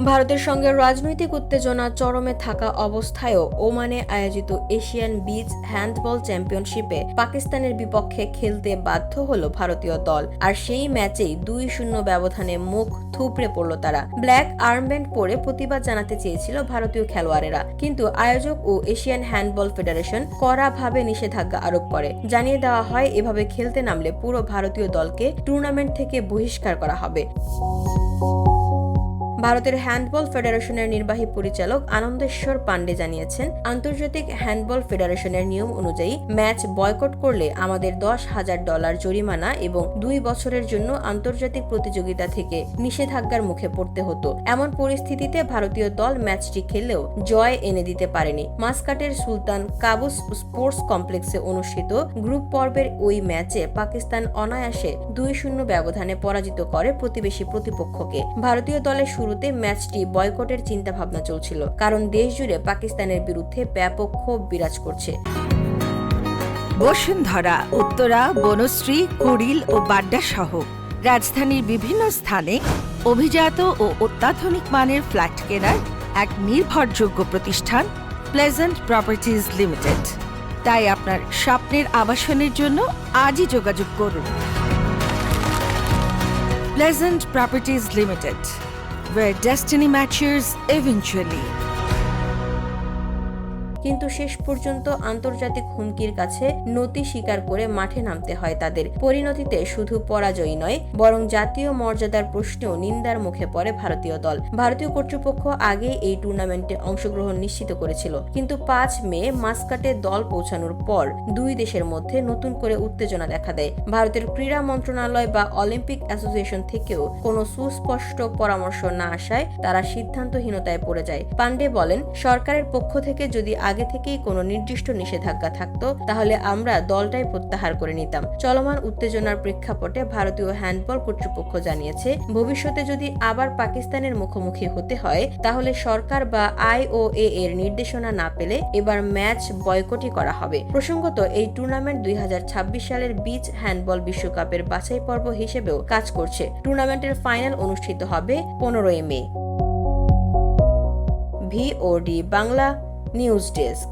ভারতের সঙ্গে রাজনৈতিক উত্তেজনা চরমে থাকা অবস্থায়ও ওমানে আয়োজিত এশিয়ান বিচ হ্যান্ডবল চ্যাম্পিয়নশিপে পাকিস্তানের বিপক্ষে খেলতে বাধ্য হল ভারতীয় দল। আর সেই ম্যাচেই 2-0 ব্যবধানে মুখ থুবড়ে পড়ল তারা। ব্ল্যাক আর্মব্যান্ড পরে প্রতিবাদ জানাতে চেয়েছিল ভারতীয় খেলোয়াড়েরা, কিন্তু আয়োজক ও এশিয়ান হ্যান্ডবল ফেডারেশন কড়াভাবে নিষেধাজ্ঞা আরোপ করে। জানিয়ে দেওয়া হয়, এভাবে খেলতে নামলে পুরো ভারতীয় দলকে টুর্নামেন্ট থেকে বহিষ্কার করা হবে। ভারতের হ্যান্ডবল ফেডারেশনের নির্বাহী পরিচালক আনন্দেশ্বর পান্ডে জানিয়েছেন, আন্তর্জাতিক হ্যান্ডবল ফেডারেশনের নিয়ম অনুযায়ী ম্যাচ বয়কট করলে আমাদের $10,000 জরিমানা এবং 2 বছরের জন্য আন্তর্জাতিক প্রতিযোগিতা থেকে নিষেধাজ্ঞার মুখে পড়তে হতো। এমন পরিস্থিতিতে ভারতীয় দল ম্যাচটি খেললেও জয় এনে দিতে পারেনি। মাস্কাটের সুলতান কাবুস স্পোর্টস কমপ্লেক্সে অনুষ্ঠিত গ্রুপ পর্বের ওই ম্যাচে পাকিস্তান অনায়াসে 2-0 ব্যবধানে পরাজিত করে প্রতিবেশী প্রতিপক্ষকে। ভারতীয় দলের শুরুতে ম্যাচটি বয়কটের চিন্তা ভাবনা চলছিল, কারণ দেশ জুড়ে পাকিস্তানের বিরুদ্ধে ব্যাপক ক্ষোভ বিরাজ করছে। বসুন্ধরা, উত্তরা, বনশ্রী, কুড়িল ও বাড্ডা সহ রাজধানীর বিভিন্ন স্থানে অভিজাত ও অত্যাধুনিক মানের ফ্ল্যাট কেনার এক নির্ভরযোগ্য প্রতিষ্ঠান প্লেজেন্ট প্রপার্টিজ লিমিটেড। তাই আপনার স্বপ্নের আবাসনের জন্য আজই যোগাযোগ করুন। Pleasant properties limited, where destiny matches eventually. কিন্তু শেষ পর্যন্ত আন্তর্জাতিক হুমকির কাছে নতি স্বীকার করে মাঠে নামতে হয় তাদের। পরিণতিতে শুধু পরাজয় নয়, বরং জাতীয় মর্যাদার প্রশ্নেও নিন্দার মুখে পড়ে ভারতীয় দল। ভারতীয় কর্তৃপক্ষ আগে এই টুর্নামেন্টে অংশগ্রহণ নিশ্চিত করেছিল, কিন্তু 5 মে মাস্কাটে দল পৌঁছানোর পর দুই দেশের মধ্যে নতুন করে উত্তেজনা দেখা দেয়। ভারতের ক্রীড়া মন্ত্রণালয় বা অলিম্পিক অ্যাসোসিয়েশন থেকেও কোনো সুস্পষ্ট পরামর্শ না আসায় তারা সিদ্ধান্তহীনতায় পড়ে যায়। পান্ডে বলেন, সরকারের পক্ষ থেকে যদি আগে থেকেই কোনো নির্দিষ্ট নিষেধাজ্ঞা থাকতো, তাহলে আমরা দলটাই প্রত্যাহার করে নিতাম। চলমান উত্তেজনার প্রেক্ষাপটে ভারতীয় হ্যান্ডবল কর্তৃপক্ষ জানিয়েছে, ভবিষ্যতে যদি আবার পাকিস্তানের মুখোমুখি হতে হয়, তাহলে সরকার বা IOA এর নির্দেশনা না পেলে এবার ম্যাচ বয়কটই করা হবে। প্রসঙ্গত, এই টুর্নামেন্ট 2026 সালের বিচ হ্যান্ডবল বিশ্বকাপের বাছাই পর্ব হিসেবেও কাজ করছে। টুর্নামেন্টের ফাইনাল অনুষ্ঠিত হবে 15 মে। VOD Bangla news desk.